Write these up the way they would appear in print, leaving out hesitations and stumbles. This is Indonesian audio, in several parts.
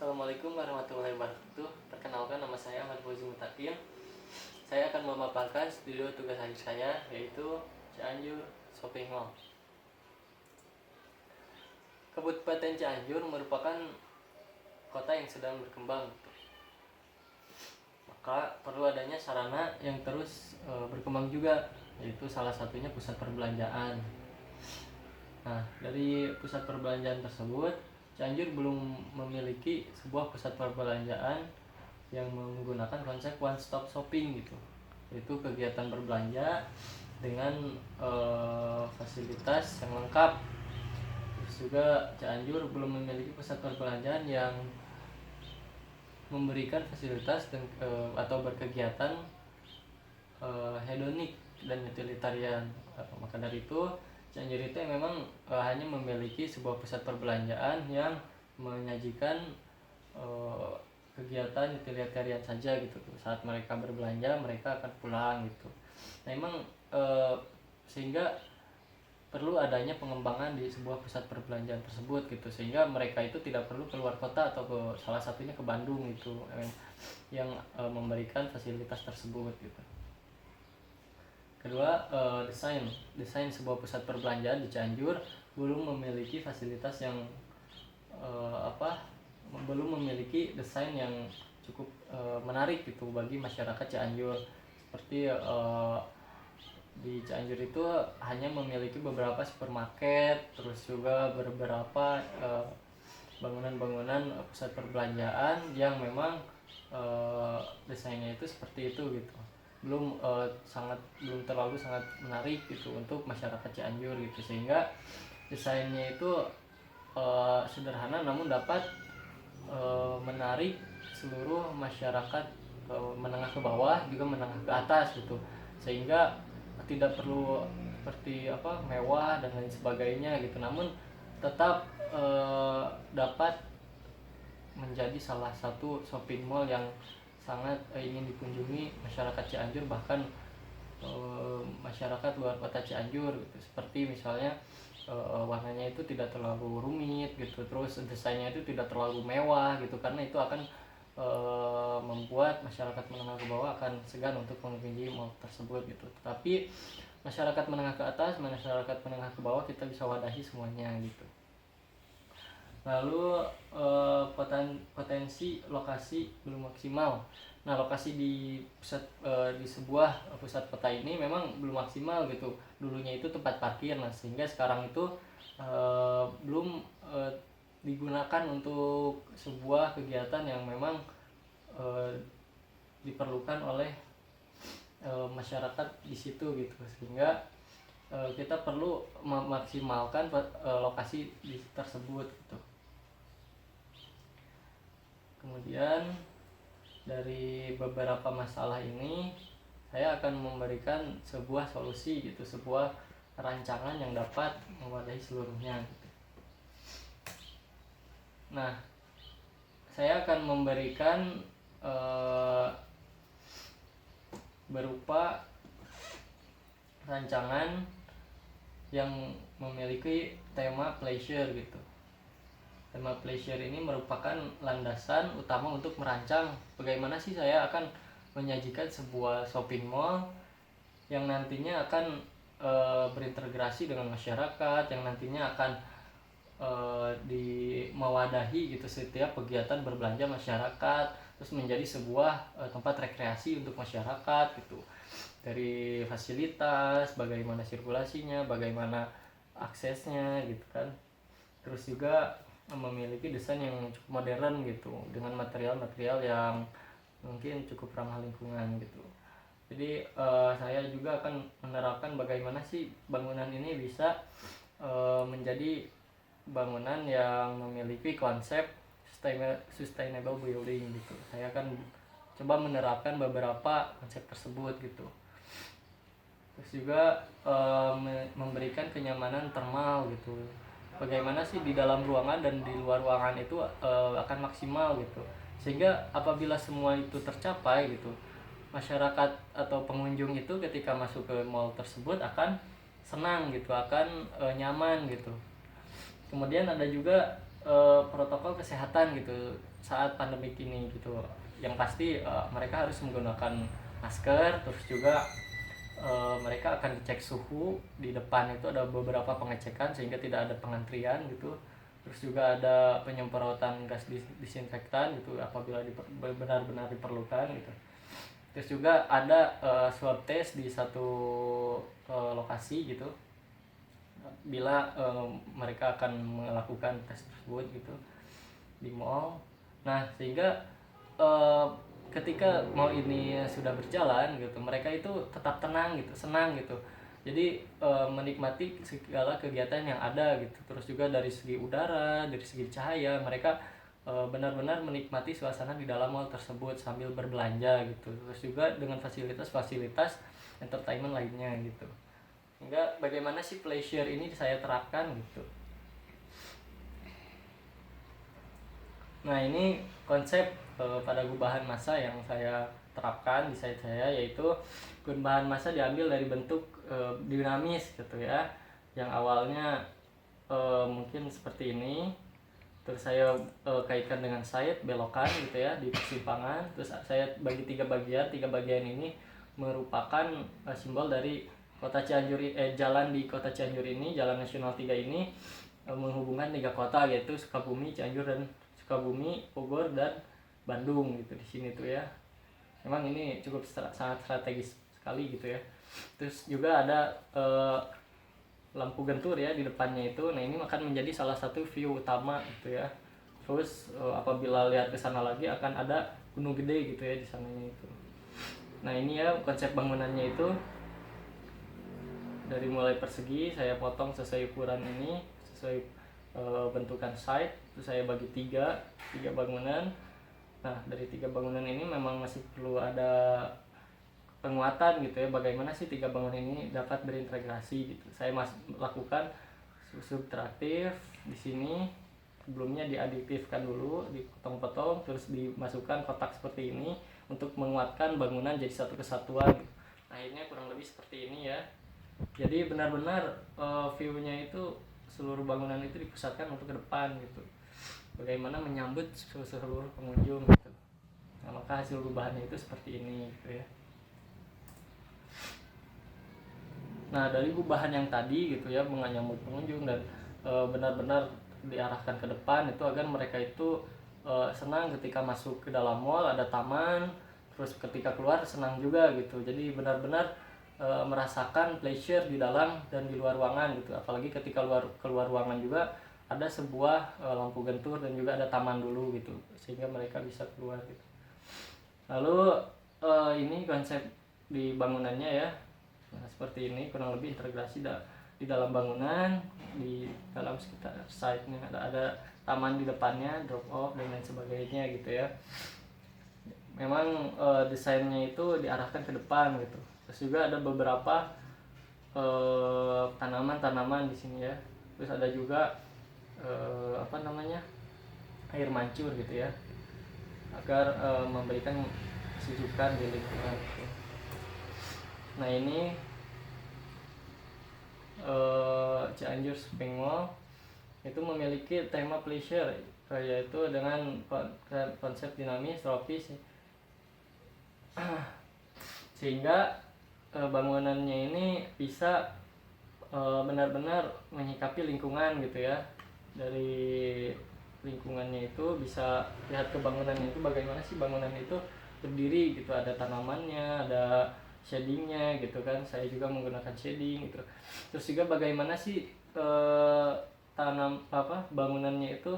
Assalamualaikum warahmatullahi wabarakatuh. Perkenalkan, nama saya Ahmad Fauzi Mutakin. Saya akan memaparkan studio tugas akhir saya, yaitu Cianjur Shopping Mall. Kabupaten Cianjur merupakan kota yang sedang berkembang, maka perlu adanya sarana yang terus berkembang juga, yaitu salah satunya pusat perbelanjaan. Nah, dari pusat perbelanjaan tersebut, Cianjur belum memiliki sebuah pusat perbelanjaan yang menggunakan konsep one stop shopping gitu, yaitu kegiatan berbelanja dengan fasilitas yang lengkap. Terus juga Cianjur belum memiliki pusat perbelanjaan yang memberikan fasilitas atau berkegiatan hedonik dan utilitarian. Maka dari itu Cianjur itu memang hanya memiliki sebuah pusat perbelanjaan yang menyajikan kegiatan utilitarian saja gitu. Saat mereka berbelanja, mereka akan pulang gitu. Nah, memang sehingga perlu adanya pengembangan di sebuah pusat perbelanjaan tersebut gitu, sehingga mereka itu tidak perlu keluar kota atau salah satunya ke Bandung gitu, yang memberikan fasilitas tersebut gitu. Kedua, desain sebuah pusat perbelanjaan di Cianjur belum memiliki fasilitas yang belum memiliki desain yang cukup menarik gitu bagi masyarakat Cianjur. Seperti di Cianjur itu hanya memiliki beberapa supermarket, terus juga beberapa bangunan-bangunan pusat perbelanjaan yang memang desainnya itu seperti itu gitu. Belum terlalu sangat menarik gitu untuk masyarakat Cianjur gitu, sehingga desainnya itu sederhana namun dapat menarik seluruh masyarakat menengah ke bawah juga menengah ke atas gitu, sehingga tidak perlu seperti mewah dan lain sebagainya gitu, namun tetap dapat menjadi salah satu shopping mall yang sangat ingin dikunjungi masyarakat Cianjur, bahkan masyarakat luar kota Cianjur gitu. Seperti misalnya warnanya itu tidak terlalu rumit gitu, terus desainnya itu tidak terlalu mewah gitu, karena itu akan membuat masyarakat menengah ke bawah akan segan untuk mengunjungi mall tersebut gitu. Tapi masyarakat menengah ke atas, masyarakat menengah ke bawah kita bisa wadahi semuanya gitu. Lalu potensi lokasi belum maksimal. Nah, lokasi di sebuah pusat kota ini memang belum maksimal gitu. Dulunya itu tempat parkir, nah sehingga sekarang itu belum digunakan untuk sebuah kegiatan yang memang diperlukan oleh masyarakat di situ gitu, sehingga kita perlu memaksimalkan lokasi tersebut gitu. Kemudian dari beberapa masalah ini saya akan memberikan sebuah solusi gitu, sebuah rancangan yang dapat mewadahi seluruhnya gitu. Nah, saya akan memberikan berupa rancangan yang memiliki tema pleasure gitu. Tema pleasure ini merupakan landasan utama untuk merancang bagaimana sih saya akan menyajikan sebuah shopping mall yang nantinya akan berintegrasi dengan masyarakat, yang nantinya akan mewadahi gitu setiap kegiatan berbelanja masyarakat, terus menjadi sebuah tempat rekreasi untuk masyarakat gitu. Dari fasilitas, bagaimana sirkulasinya, bagaimana aksesnya gitu kan. Terus juga memiliki desain yang cukup modern gitu, dengan material-material yang mungkin cukup ramah lingkungan gitu. Jadi saya juga akan menerapkan bagaimana sih bangunan ini bisa menjadi bangunan yang memiliki konsep sustainable building gitu. Saya akan coba menerapkan beberapa konsep tersebut gitu. Terus juga memberikan kenyamanan termal gitu. Bagaimana sih di dalam ruangan dan di luar ruangan itu akan maksimal gitu, sehingga apabila semua itu tercapai gitu, masyarakat atau pengunjung itu ketika masuk ke mall tersebut akan senang gitu, akan nyaman gitu. Kemudian ada juga protokol kesehatan gitu saat pandemi ini gitu. Yang pasti mereka harus menggunakan masker, terus juga mereka akan dicek suhu. Di depan itu ada beberapa pengecekan sehingga tidak ada pengantrian gitu. Terus juga ada penyemprotan gas disinfektan gitu apabila benar-benar diperlukan gitu. Terus juga ada swab test di satu lokasi gitu bila mereka akan melakukan tes tersebut gitu di mall. Nah sehingga eh, ketika mau ini sudah berjalan gitu mereka itu tetap tenang gitu, senang gitu. Jadi menikmati segala kegiatan yang ada gitu. Terus juga dari segi udara, dari segi cahaya mereka benar-benar menikmati suasana di dalam mall tersebut sambil berbelanja gitu. Terus juga dengan fasilitas-fasilitas entertainment lainnya gitu. Hingga bagaimana sih pleasure ini saya terapkan gitu. Nah ini konsep pada gubahan massa yang saya terapkan di site saya, yaitu gubahan massa diambil dari bentuk dinamis gitu ya, yang awalnya mungkin seperti ini, terus saya kaitkan dengan site belokan gitu ya di persimpangan, terus saya bagi tiga bagian ini merupakan simbol dari kota Cianjur, jalan di kota Cianjur ini, Jalan Nasional 3 ini menghubungkan tiga kota yaitu Sukabumi, Cianjur, dan Sukabumi, Bogor, dan Bandung gitu di sini tuh ya. Memang ini cukup sangat strategis sekali gitu ya. Terus juga ada lampu gentur ya di depannya itu. Nah ini akan menjadi salah satu view utama gitu ya. Terus apabila lihat ke sana lagi akan ada gunung gede gitu ya di sananya itu. Nah ini ya konsep bangunannya itu dari mulai persegi saya potong sesuai ukuran ini, sesuai bentukan site. Terus saya bagi tiga bangunan. Nah dari tiga bangunan ini memang masih perlu ada penguatan gitu ya, bagaimana sih tiga bangunan ini dapat berintegrasi gitu. Saya lakukan subtraktif di sini. Sebelumnya diadiktifkan dulu, dipotong-potong, terus dimasukkan kotak seperti ini untuk menguatkan bangunan jadi satu kesatuan. Akhirnya kurang lebih seperti ini ya. Jadi benar-benar view-nya itu seluruh bangunan itu dipusatkan untuk ke depan gitu. Bagaimana menyambut seluruh pengunjung gitu. Nah, maka hasil gubahannya itu seperti ini gitu ya. Nah dari gubahan yang tadi gitu ya menyambut pengunjung dan benar-benar diarahkan ke depan itu agar mereka itu senang ketika masuk ke dalam mall, ada taman, terus ketika keluar senang juga gitu. Jadi benar-benar merasakan pleasure di dalam dan di luar ruangan gitu. Apalagi ketika keluar ruangan juga ada sebuah lampu gentur dan juga ada taman dulu gitu sehingga mereka bisa keluar gitu. Lalu ini konsep di bangunannya ya. Nah, seperti ini kurang lebih integrasi di dalam bangunan, di dalam sekitar site-nya ada taman di depannya, drop off dan lain sebagainya gitu ya. Memang desainnya itu diarahkan ke depan gitu. Terus juga ada beberapa tanaman-tanaman di sini ya. Terus ada juga air mancur gitu ya, agar memberikan kesejukan di lingkungan gitu. Nah ini Cianjur Shopping Mall itu memiliki tema pleasure, yaitu dengan konsep dinamis tropis sehingga bangunannya ini bisa benar-benar menyikapi lingkungan gitu ya. Dari lingkungannya itu bisa lihat ke bangunannya itu bagaimana sih bangunan itu berdiri gitu, ada tanamannya, ada shadingnya gitu kan. Saya juga menggunakan shading gitu. Terus juga bagaimana sih bangunannya itu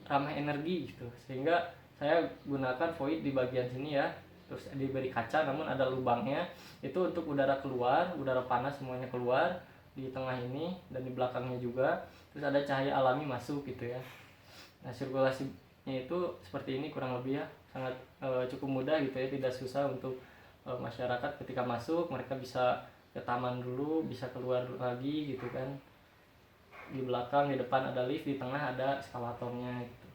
ramah energi gitu, sehingga saya gunakan void di bagian sini ya. Terus diberi kaca namun ada lubangnya, itu untuk udara keluar, udara panas semuanya keluar di tengah ini dan di belakangnya juga. Terus ada cahaya alami masuk gitu ya. Nah sirkulasinya itu seperti ini kurang lebih ya, sangat cukup mudah gitu ya, tidak susah untuk masyarakat ketika masuk. Mereka bisa ke taman dulu, bisa keluar lagi gitu kan. Di belakang, di depan ada lift, di tengah ada eskalatornya gitu.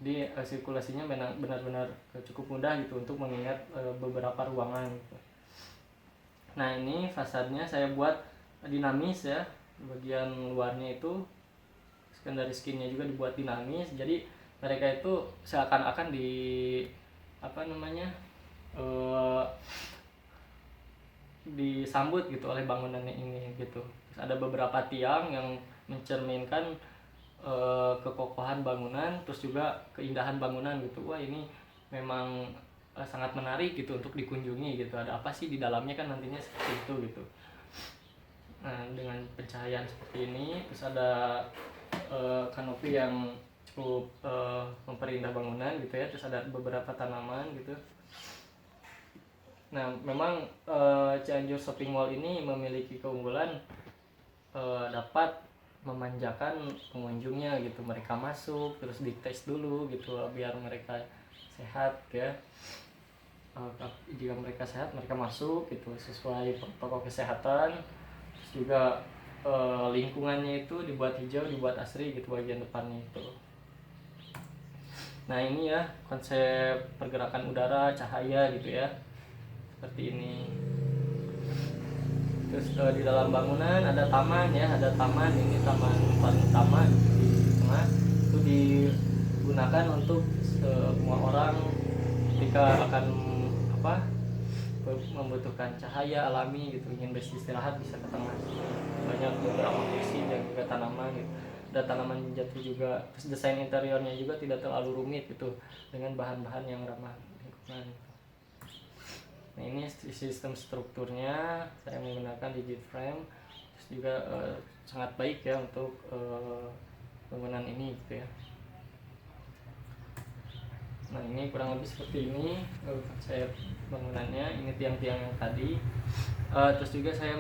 Jadi sirkulasinya benar-benar cukup mudah gitu untuk mengingat beberapa ruangan gitu. Nah ini fasadnya saya buat dinamis ya, bagian luarnya itu secondary skinnya juga dibuat dinamis, jadi mereka itu seakan-akan di apa namanya disambut gitu oleh bangunannya ini gitu. Terus ada beberapa tiang yang mencerminkan kekokohan bangunan, terus juga keindahan bangunan gitu. Wah ini memang sangat menarik gitu untuk dikunjungi gitu. Ada apa sih di dalamnya kan nantinya seperti itu gitu. Nah dengan pencahayaan seperti ini, terus ada kanopi yang cukup memperindah bangunan gitu ya. Terus ada beberapa tanaman gitu. Nah memang Cianjur Shopping Mall ini memiliki keunggulan dapat memanjakan pengunjungnya gitu. Mereka masuk terus dites dulu gitu biar mereka sehat ya. Jika mereka sehat mereka masuk gitu sesuai protokol kesehatan. Terus juga lingkungannya itu dibuat hijau, dibuat asri gitu bagian depannya itu. Nah ini ya konsep pergerakan udara, cahaya gitu ya, seperti ini. Terus di dalam bangunan ada taman ya, ada taman, ini taman paling utama di tengah, itu digunakan untuk semua orang ketika akan membutuhkan cahaya alami gitu, ingin beristirahat bisa ke tengah. Banyak beberapa kursi dan juga tanaman gitu. Ada tanaman jati juga. Terus desain interiornya juga tidak terlalu rumit gitu, dengan bahan-bahan yang ramah lingkungan. Nah ini sistem strukturnya saya menggunakan digit frame, terus juga sangat baik ya untuk bangunan ini gitu ya. Nah ini kurang lebih seperti ini konsep bangunannya. Ini tiang-tiang yang tadi. Terus juga saya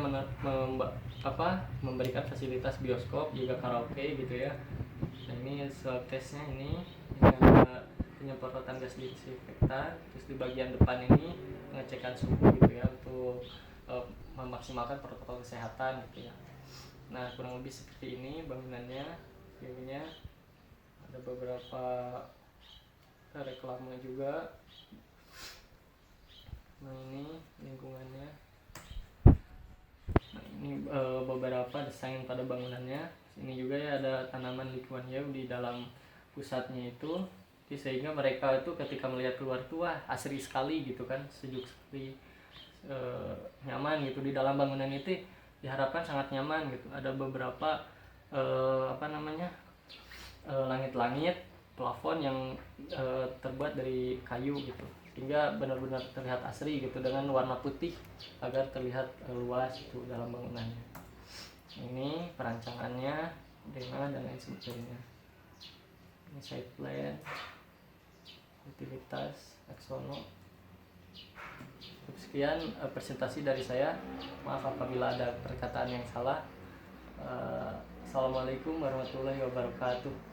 memberikan fasilitas bioskop juga karaoke gitu ya. Nah ini swab testnya ini ada penyemprotan gas disinfektan. Terus di bagian depan ini pengecekan suhu gitu ya untuk memaksimalkan protokol kesehatan gitu ya. Nah kurang lebih seperti ini bangunannya, viewnya. Ada beberapa reklame juga. Nah ini lingkungannya. Nah ini beberapa desain pada bangunannya. Ini juga ya ada tanaman lingkungan hidup di dalam pusatnya itu. Jadi sehingga mereka itu ketika melihat keluar tuh wah asri sekali gitu kan, sejuk sekali, nyaman gitu. Di dalam bangunan itu diharapkan sangat nyaman gitu. Ada beberapa langit-langit plafon yang terbuat dari kayu gitu, hingga benar-benar terlihat asri gitu dengan warna putih agar terlihat luas itu dalam bangunannya. Ini perancangannya dengan dan lain sebagainya. Ini site plan, utilitas, aksono. Sekian presentasi dari saya. Maaf apabila ada perkataan yang salah. Assalamualaikum warahmatullahi wabarakatuh.